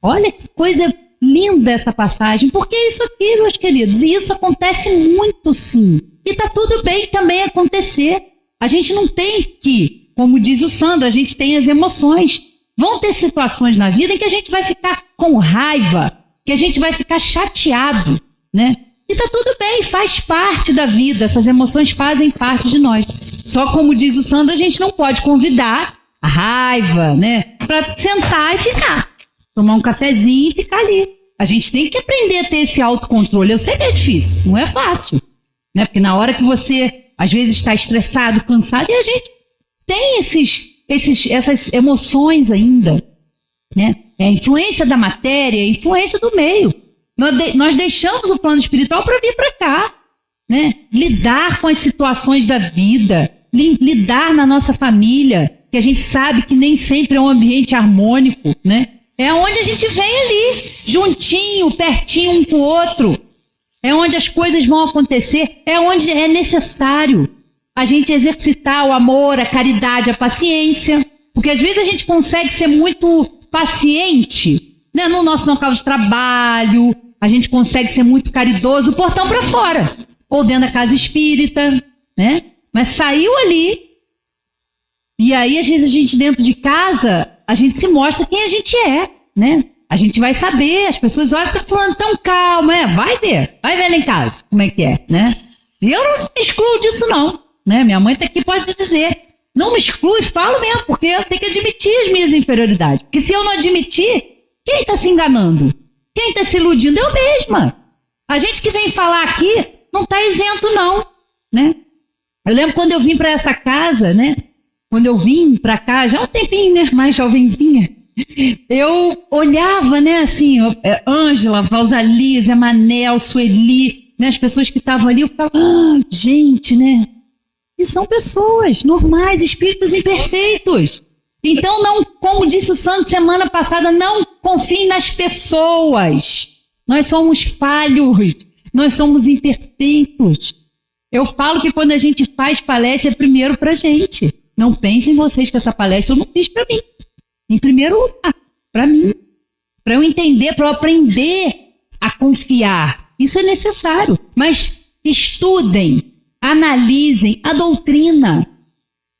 Olha que coisa linda essa passagem, porque é isso aqui, meus queridos, e isso acontece muito, sim. E tá tudo bem também acontecer. A gente não tem que, como diz o Sandro, a gente tem as emoções. Vão ter situações na vida em que a gente vai ficar com raiva, que a gente vai ficar chateado, né? E tá tudo bem, faz parte da vida, essas emoções fazem parte de nós. Só como diz o Sandro, a gente não pode convidar a raiva, né, para sentar e ficar, tomar um cafezinho e ficar ali. A gente tem que aprender a ter esse autocontrole. Eu sei que é difícil, não é fácil, né? Porque na hora que você, às vezes, está estressado, cansado, e a gente tem essas emoções ainda, né? É a influência da matéria, a influência do meio. Nós deixamos o plano espiritual para vir para cá, né? Lidar com as situações da vida, lidar na nossa família, que a gente sabe que nem sempre é um ambiente harmônico, né? É onde a gente vem ali, juntinho, pertinho um com o outro. É onde as coisas vão acontecer, é onde é necessário a gente exercitar o amor, a caridade, a paciência. Porque às vezes a gente consegue ser muito paciente, né? No nosso local de trabalho, a gente consegue ser muito caridoso, o portão para fora, ou dentro da casa espírita, né? Mas saiu ali, e aí às vezes a gente dentro de casa, a gente se mostra quem a gente é, né? A gente vai saber, as pessoas olham, tá falando tão calma, vai ver lá em casa como é que é, né? E eu não me excluo disso não, né? Minha mãe tá aqui, pode dizer, não me exclui, falo mesmo, porque eu tenho que admitir as minhas inferioridades, porque se eu não admitir, quem está se enganando? Quem está se iludindo? Eu mesma. A gente que vem falar aqui não está isento não, né? Eu lembro quando eu vim para essa casa, né? Quando eu vim para cá, já há um tempinho, né? Mais jovenzinha, eu olhava, né? Assim, Ângela, Valsalisa, Manel, Sueli, né? As pessoas que estavam ali, eu ficava, gente, né? E são pessoas normais, espíritos imperfeitos. Então, não, como disse o Santo semana passada, não confiem nas pessoas. Nós somos falhos, nós somos imperfeitos. Eu falo que quando a gente faz palestra é primeiro pra gente. Não pensem vocês que essa palestra eu não fiz para mim. Em primeiro lugar, para mim. Para eu entender, para eu aprender a confiar. Isso é necessário. Mas estudem, analisem a doutrina.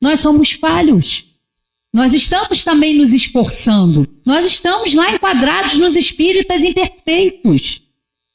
Nós somos falhos. Nós estamos também nos esforçando. Nós estamos lá enquadrados nos espíritas imperfeitos.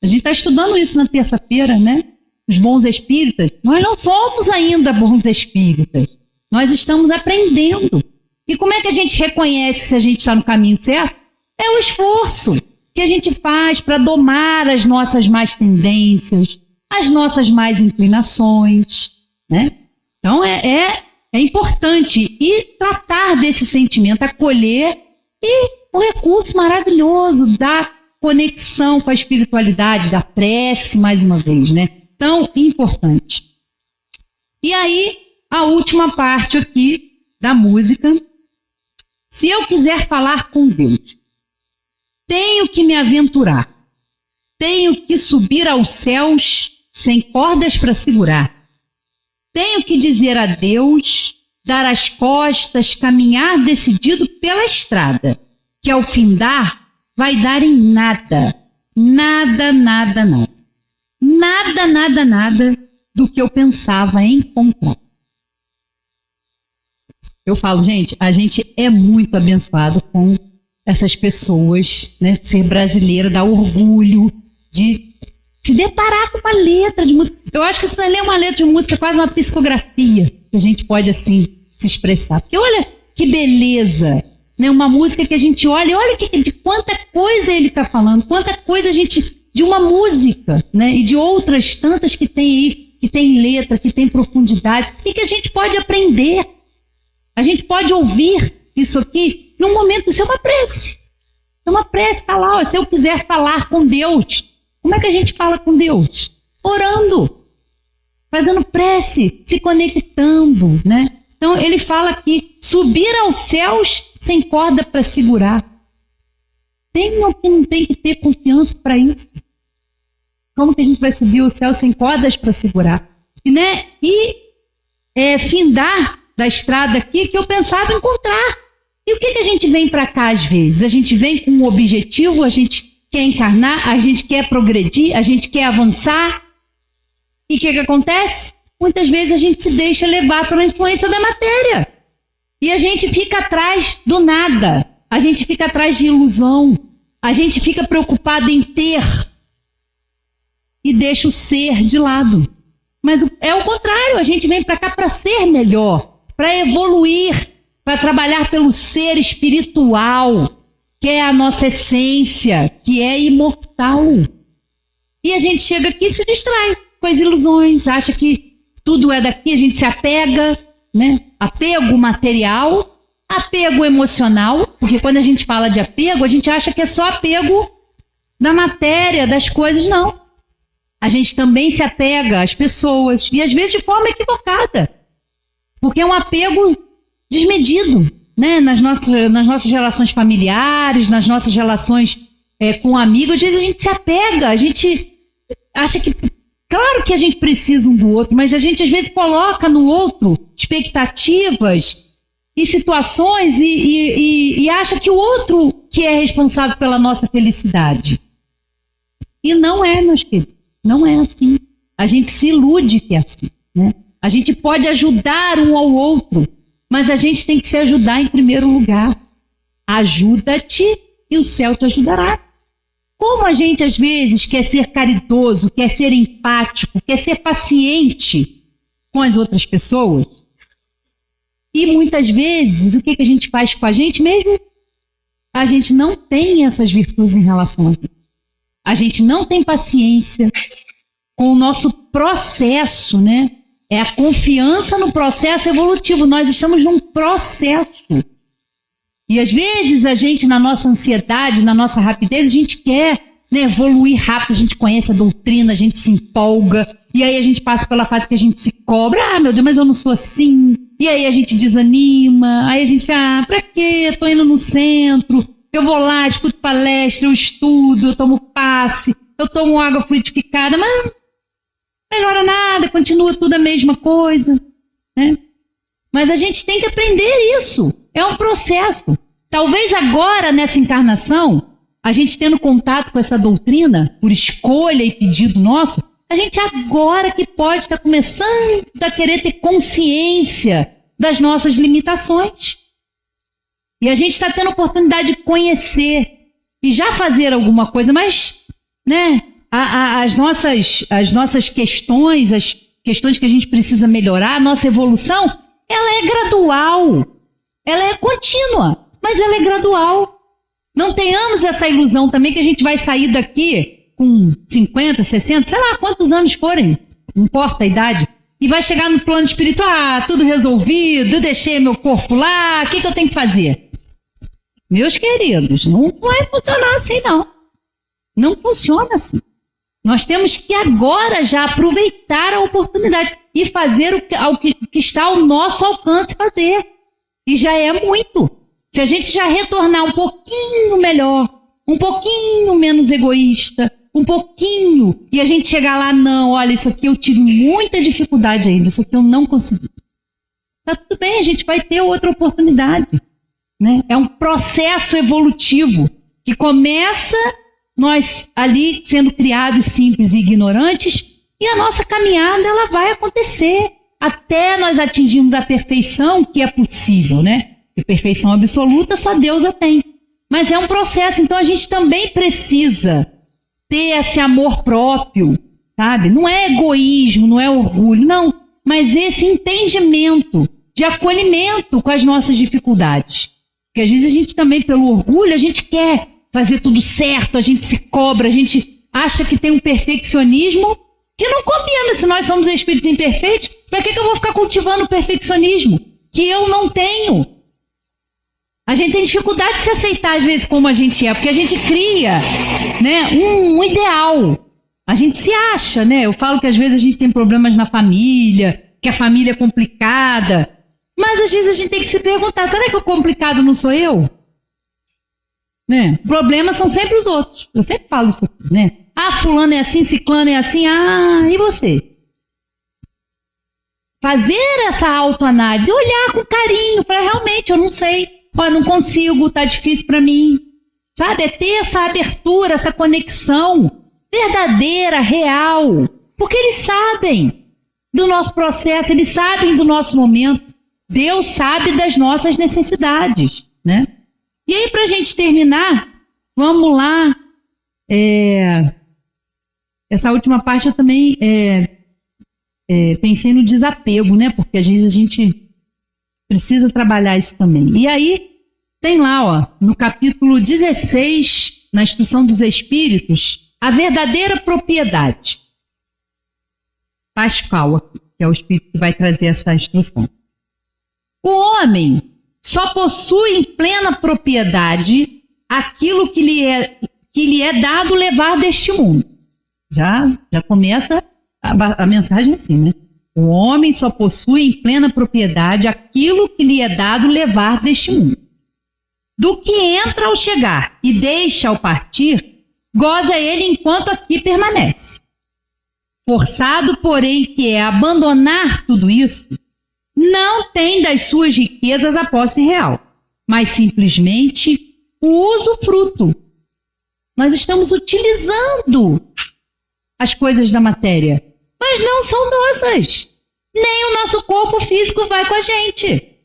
A gente está estudando isso na terça-feira, né? Os bons espíritas. Nós não somos ainda bons espíritas. Nós estamos aprendendo. E como é que a gente reconhece se a gente está no caminho certo? É o esforço que a gente faz para domar as nossas más tendências, as nossas más inclinações, né? Então é importante e tratar desse sentimento, acolher, e o recurso maravilhoso da conexão com a espiritualidade, da prece, mais uma vez, né? Tão importante. E aí, a última parte aqui da música. Se eu quiser falar com Deus, tenho que me aventurar, tenho que subir aos céus sem cordas para segurar. Tenho que dizer adeus, dar as costas, caminhar decidido pela estrada, que ao findar vai dar em nada, nada, nada, nada. Nada, nada, nada do que eu pensava encontrar. Eu falo, gente, a gente é muito abençoado com essas pessoas, né? Ser brasileira dá orgulho de se deparar com uma letra de música. Eu acho que isso não é nem uma letra de música, é quase uma psicografia que a gente pode, assim, se expressar. Porque olha que beleza, né? Uma música que a gente olha e olha de quanta coisa ele está falando, quanta coisa a gente... de uma música, né? E de outras tantas que tem aí, que tem letra, que tem profundidade, e que a gente pode aprender. A gente pode ouvir isso aqui num momento, isso é uma prece. É uma prece, está lá, ó, se eu quiser falar com Deus. Como é que a gente fala com Deus? Orando, fazendo prece, se conectando, né? Então ele fala aqui, subir aos céus sem corda para segurar. tem ou que não tem que ter confiança para isso? Como que a gente vai subir o céu sem cordas para segurar? Findar da estrada aqui que eu pensava encontrar. E o que a gente vem para cá às vezes? A gente vem com um objetivo, a gente quer encarnar, a gente quer progredir, a gente quer avançar. E o que acontece? Muitas vezes a gente se deixa levar pela influência da matéria. E a gente fica atrás do nada. A gente fica atrás de ilusão. A gente fica preocupado em ter. E deixa o ser de lado. Mas é o contrário. A gente vem para cá para ser melhor. Para evoluir. Para trabalhar pelo ser espiritual. Que é a nossa essência. Que é imortal. E a gente chega aqui e se distrai com as ilusões. Acha que tudo é daqui. A gente se apega, né? Apego material, apego emocional, porque quando a gente fala de apego, a gente acha que é só apego da matéria, das coisas, não. A gente também se apega às pessoas, e às vezes de forma equivocada, porque é um apego desmedido, né? Nas nossas relações familiares, nas nossas relações com amigos, às vezes a gente se apega, a gente acha que... Claro que a gente precisa um do outro, mas a gente às vezes coloca no outro expectativas e situações e acha que o outro que é responsável pela nossa felicidade. E não é, meus queridos, não é assim. A gente se ilude que é assim, né? A gente pode ajudar um ao outro, mas a gente tem que se ajudar em primeiro lugar. Ajuda-te e o céu te ajudará. Como a gente, às vezes, quer ser caridoso, quer ser empático, quer ser paciente com as outras pessoas, e muitas vezes, o que a gente faz com a gente mesmo? A gente não tem essas virtudes em relação a isso. A gente não tem paciência com o nosso processo, né? É a confiança no processo evolutivo. Nós estamos num processo. E às vezes a gente, na nossa ansiedade, na nossa rapidez, a gente quer, né, evoluir rápido, a gente conhece a doutrina, a gente se empolga, e aí a gente passa pela fase que a gente se cobra, meu Deus, mas eu não sou assim, e aí a gente desanima, aí a gente fica, pra quê? Eu tô indo no centro, eu vou lá, escuto palestra, eu estudo, eu tomo passe, eu tomo água fluidificada, mas não melhora nada, continua tudo a mesma coisa, né? Mas a gente tem que aprender isso. É um processo. Talvez agora, nessa encarnação, a gente tendo contato com essa doutrina, por escolha e pedido nosso, a gente agora que pode estar começando a querer ter consciência das nossas limitações. E a gente está tendo a oportunidade de conhecer e já fazer alguma coisa, mas, né, as nossas questões, as questões que a gente precisa melhorar, a nossa evolução, ela é gradual, ela é contínua, mas ela é gradual. Não tenhamos essa ilusão também que a gente vai sair daqui com 50, 60, sei lá quantos anos forem, não importa a idade, e vai chegar no plano espiritual, tudo resolvido, eu deixei meu corpo lá, o que eu tenho que fazer? Meus queridos, não vai funcionar assim não. Não funciona assim. Nós temos que agora já aproveitar a oportunidade e fazer o que está ao nosso alcance fazer. E já é muito. Se a gente já retornar um pouquinho melhor, um pouquinho menos egoísta, um pouquinho, e a gente chegar lá, não, olha, isso aqui eu tive muita dificuldade ainda, isso aqui eu não consegui. Tá tudo bem, a gente vai ter outra oportunidade, né? É um processo evolutivo que começa nós ali sendo criados simples e ignorantes, e a nossa caminhada ela vai acontecer até nós atingirmos a perfeição que é possível, né? E perfeição absoluta só Deus a tem. Mas é um processo, então a gente também precisa ter esse amor próprio, sabe? Não é egoísmo, não é orgulho, não. Mas esse entendimento de acolhimento com as nossas dificuldades. Porque às vezes a gente também, pelo orgulho, a gente quer fazer tudo certo, a gente se cobra, a gente acha que tem um perfeccionismo que não combina. Se nós somos espíritos imperfeitos, para que eu vou ficar cultivando o perfeccionismo que eu não tenho? A gente tem dificuldade de se aceitar às vezes como a gente é, porque a gente cria, né, um ideal. A gente se acha, né? Eu falo que às vezes a gente tem problemas na família, que a família é complicada, mas às vezes a gente tem que se perguntar, será que o complicado não sou eu? né? O problema são sempre os outros. Eu sempre falo isso aqui, né? Ah, fulano é assim, ciclano é assim. Ah, e você? Fazer essa autoanálise, olhar com carinho, falar, realmente, eu não sei, ó, não consigo, tá difícil para mim. Sabe, é ter essa abertura, essa conexão verdadeira, real. Porque eles sabem do nosso processo, eles sabem do nosso momento. Deus sabe das nossas necessidades, né? E aí, para a gente terminar, vamos lá. Essa última parte eu também pensei no desapego, né? Porque às vezes a gente precisa trabalhar isso também. E aí, tem lá, ó, no capítulo 16, na Instrução dos Espíritos, a verdadeira propriedade. Pascal, que é o Espírito que vai trazer essa instrução. O homem só possui em plena propriedade aquilo que lhe é dado levar deste mundo. Já começa a mensagem assim, né? O homem só possui em plena propriedade aquilo que lhe é dado levar deste mundo. Do que entra ao chegar e deixa ao partir, goza ele enquanto aqui permanece. Forçado, porém, que é abandonar tudo isso, não tem das suas riquezas a posse real, mas simplesmente o usufruto. Nós estamos utilizando as coisas da matéria, mas não são nossas. Nem o nosso corpo físico vai com a gente.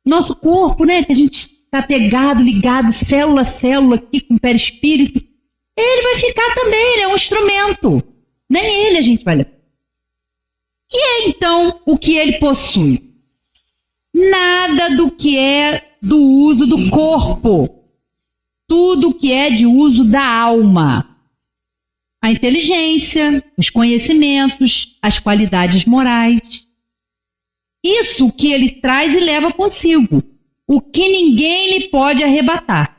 Nosso corpo, né, que a gente está pegado, ligado, célula a célula aqui com o perispírito, ele vai ficar também, ele é um instrumento. Nem ele a gente vai levar. Que é então o que ele possui? Nada do que é do uso do corpo. Tudo que é de uso da alma. A inteligência, os conhecimentos, as qualidades morais. Isso que ele traz e leva consigo. O que ninguém lhe pode arrebatar.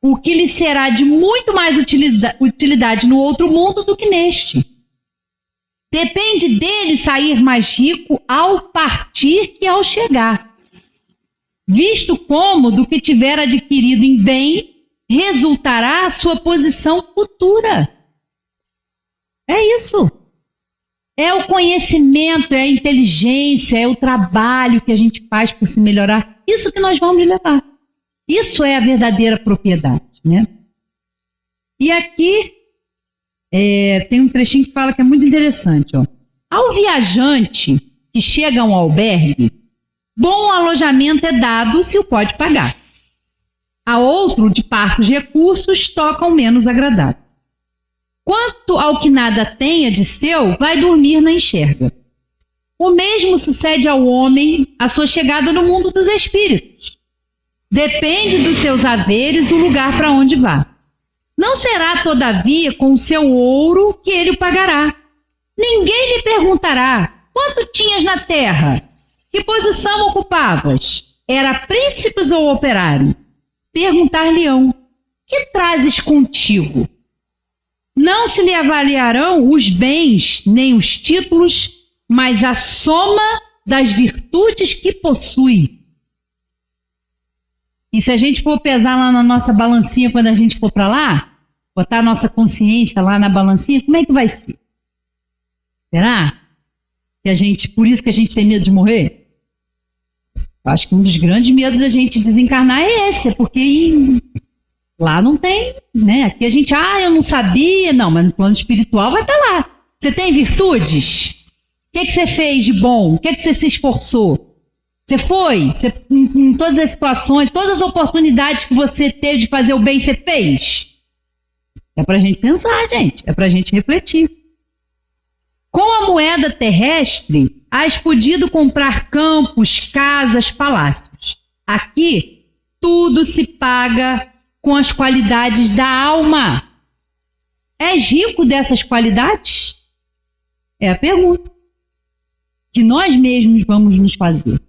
O que lhe será de muito mais utilidade no outro mundo do que neste. Depende dele sair mais rico ao partir que ao chegar. Visto como do que tiver adquirido em bem, resultará a sua posição futura. É isso. É o conhecimento, é a inteligência, é o trabalho que a gente faz por se melhorar. Isso que nós vamos levar. Isso é a verdadeira propriedade, né? E aqui tem um trechinho que fala que é muito interessante, ó. Ao viajante que chega a um albergue, bom alojamento é dado se o pode pagar. A outro, de parcos recursos, tocam menos agradável. Quanto ao que nada tenha de seu, vai dormir na enxerga. O mesmo sucede ao homem à sua chegada no mundo dos espíritos. Depende dos seus haveres o lugar para onde vá. Não será, todavia, com o seu ouro que ele o pagará. Ninguém lhe perguntará: quanto tinhas na terra? Que posição ocupavas? Era príncipes ou operário? Perguntar-lhe-ão: que trazes contigo? Não se lhe avaliarão os bens nem os títulos, mas a soma das virtudes que possui. E se a gente for pesar lá na nossa balancinha quando a gente for para lá, botar a nossa consciência lá na balancinha, como é que vai ser? Será que por isso que a gente tem medo de morrer? Eu acho que um dos grandes medos da gente desencarnar é esse, porque lá não tem, né? Aqui a gente, eu não sabia, não, mas no plano espiritual vai estar lá. Você tem virtudes? O que você fez de bom? O que você se esforçou? Você foi? Em todas as situações, todas as oportunidades que você teve de fazer o bem, você fez? É pra gente pensar, gente. É pra gente refletir. Com a moeda terrestre, has podido comprar campos, casas, palácios. Aqui, tudo se paga com as qualidades da alma. És rico dessas qualidades? É a pergunta que nós mesmos vamos nos fazer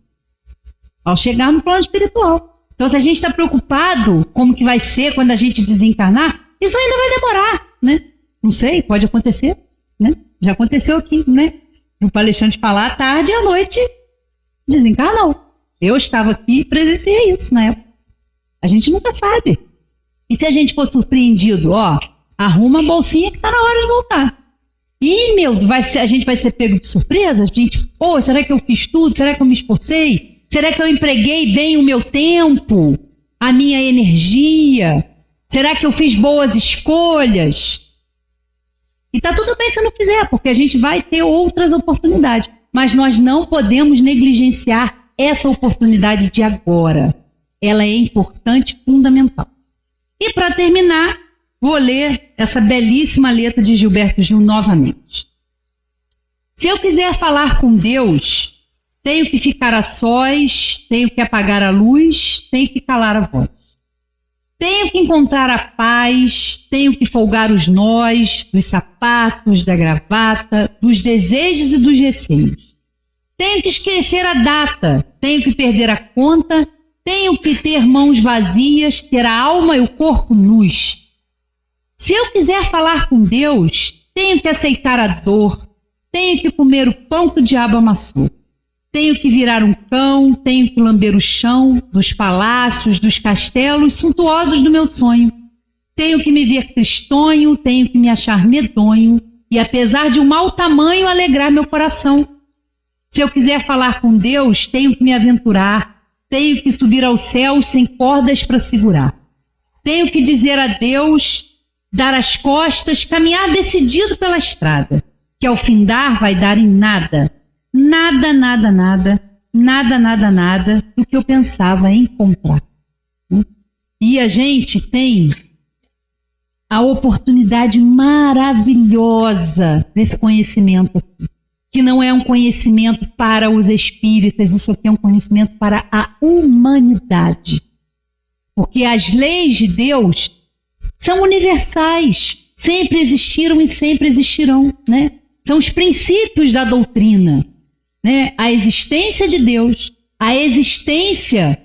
ao chegar no plano espiritual. Então, se a gente está preocupado como que vai ser quando a gente desencarnar, isso ainda vai demorar, né? Não sei, pode acontecer, né? Já aconteceu aqui, né? O palestrante falar à tarde e à noite desencarnou. Eu estava aqui e presenciei isso na época. A gente nunca sabe. E se a gente for surpreendido, arruma a bolsinha que está na hora de voltar. E, a gente vai ser pego de surpresa? Será que eu fiz tudo? Será que eu me esforcei? Será que eu empreguei bem o meu tempo? A minha energia? Será que eu fiz boas escolhas? E tá tudo bem se não fizer, porque a gente vai ter outras oportunidades. Mas nós não podemos negligenciar essa oportunidade de agora. Ela é importante, fundamental. E para terminar, vou ler essa belíssima letra de Gilberto Gil novamente. Se eu quiser falar com Deus, tenho que ficar a sós, tenho que apagar a luz, tenho que calar a voz. Tenho que encontrar a paz, tenho que folgar os nós dos sapatos, da gravata, dos desejos e dos receios. Tenho que esquecer a data, tenho que perder a conta, tenho que ter mãos vazias, ter a alma e o corpo nus. Se eu quiser falar com Deus, tenho que aceitar a dor, tenho que comer o pão que o diabo amassou. Tenho que virar um cão, tenho que lamber o chão dos palácios, dos castelos suntuosos do meu sonho. Tenho que me ver tristonho, tenho que me achar medonho e, apesar de um mau tamanho, alegrar meu coração. Se eu quiser falar com Deus, tenho que me aventurar, tenho que subir aos céus sem cordas para segurar. Tenho que dizer adeus, dar as costas, caminhar decidido pela estrada, que ao findar vai dar em nada. Nada, nada, nada, nada, nada, nada do que eu pensava em encontrar. E a gente tem a oportunidade maravilhosa desse conhecimento aqui, que não é um conhecimento para os espíritas, isso aqui é um conhecimento para a humanidade. Porque as leis de Deus são universais, sempre existiram e sempre existirão, né? São os princípios da doutrina. Né? A existência de Deus, a existência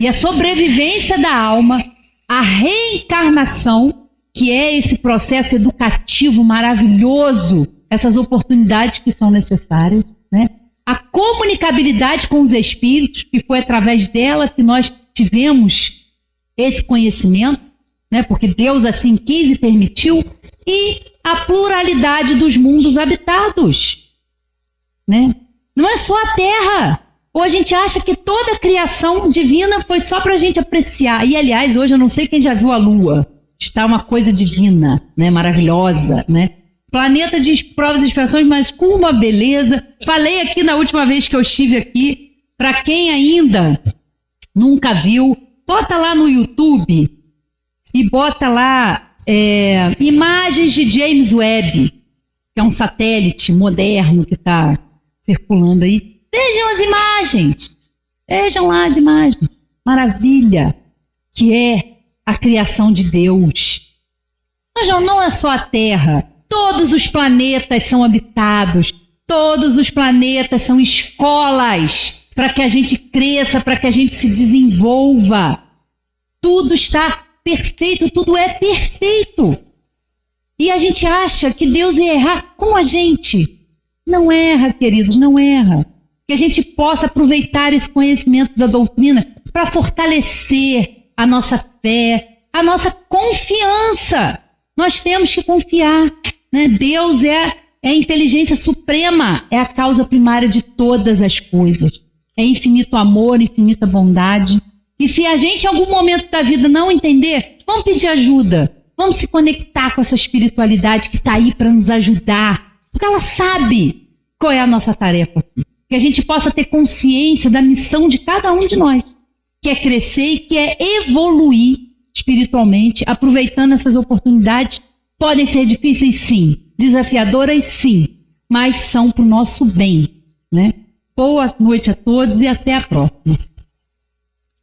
e a sobrevivência da alma, a reencarnação, que é esse processo educativo maravilhoso, essas oportunidades que são necessárias, né? A comunicabilidade com os espíritos, que foi através dela que nós tivemos esse conhecimento, né? Porque Deus assim quis e permitiu, e a pluralidade dos mundos habitados, né? Não é só a Terra. Hoje a gente acha que toda a criação divina foi só para a gente apreciar. E, aliás, hoje eu não sei quem já viu a Lua. Está uma coisa divina, né? Maravilhosa, né? Planeta de provas e expiações, mas com uma beleza. Falei aqui na última vez que eu estive aqui, para quem ainda nunca viu, bota lá no YouTube e bota lá imagens de James Webb, que é um satélite moderno que está circulando aí. Vejam as imagens. Vejam lá as imagens. Maravilha que é a criação de Deus. Mas não é só a Terra. Todos os planetas são habitados. Todos os planetas são escolas para que a gente cresça, para que a gente se desenvolva. Tudo está perfeito, tudo é perfeito. E a gente acha que Deus ia errar com a gente. Não erra, queridos, não erra. Que a gente possa aproveitar esse conhecimento da doutrina para fortalecer a nossa fé, a nossa confiança. Nós temos que confiar, né? Deus é a inteligência suprema, é a causa primária de todas as coisas. É infinito amor, infinita bondade. E se a gente em algum momento da vida não entender, vamos pedir ajuda. Vamos se conectar com essa espiritualidade que está aí para nos ajudar. Porque ela sabe qual é a nossa tarefa aqui. Que a gente possa ter consciência da missão de cada um de nós, que é crescer e que é evoluir espiritualmente, aproveitando essas oportunidades. Podem ser difíceis, sim, desafiadoras, sim, mas são para o nosso bem, né? Boa noite a todos e até a próxima.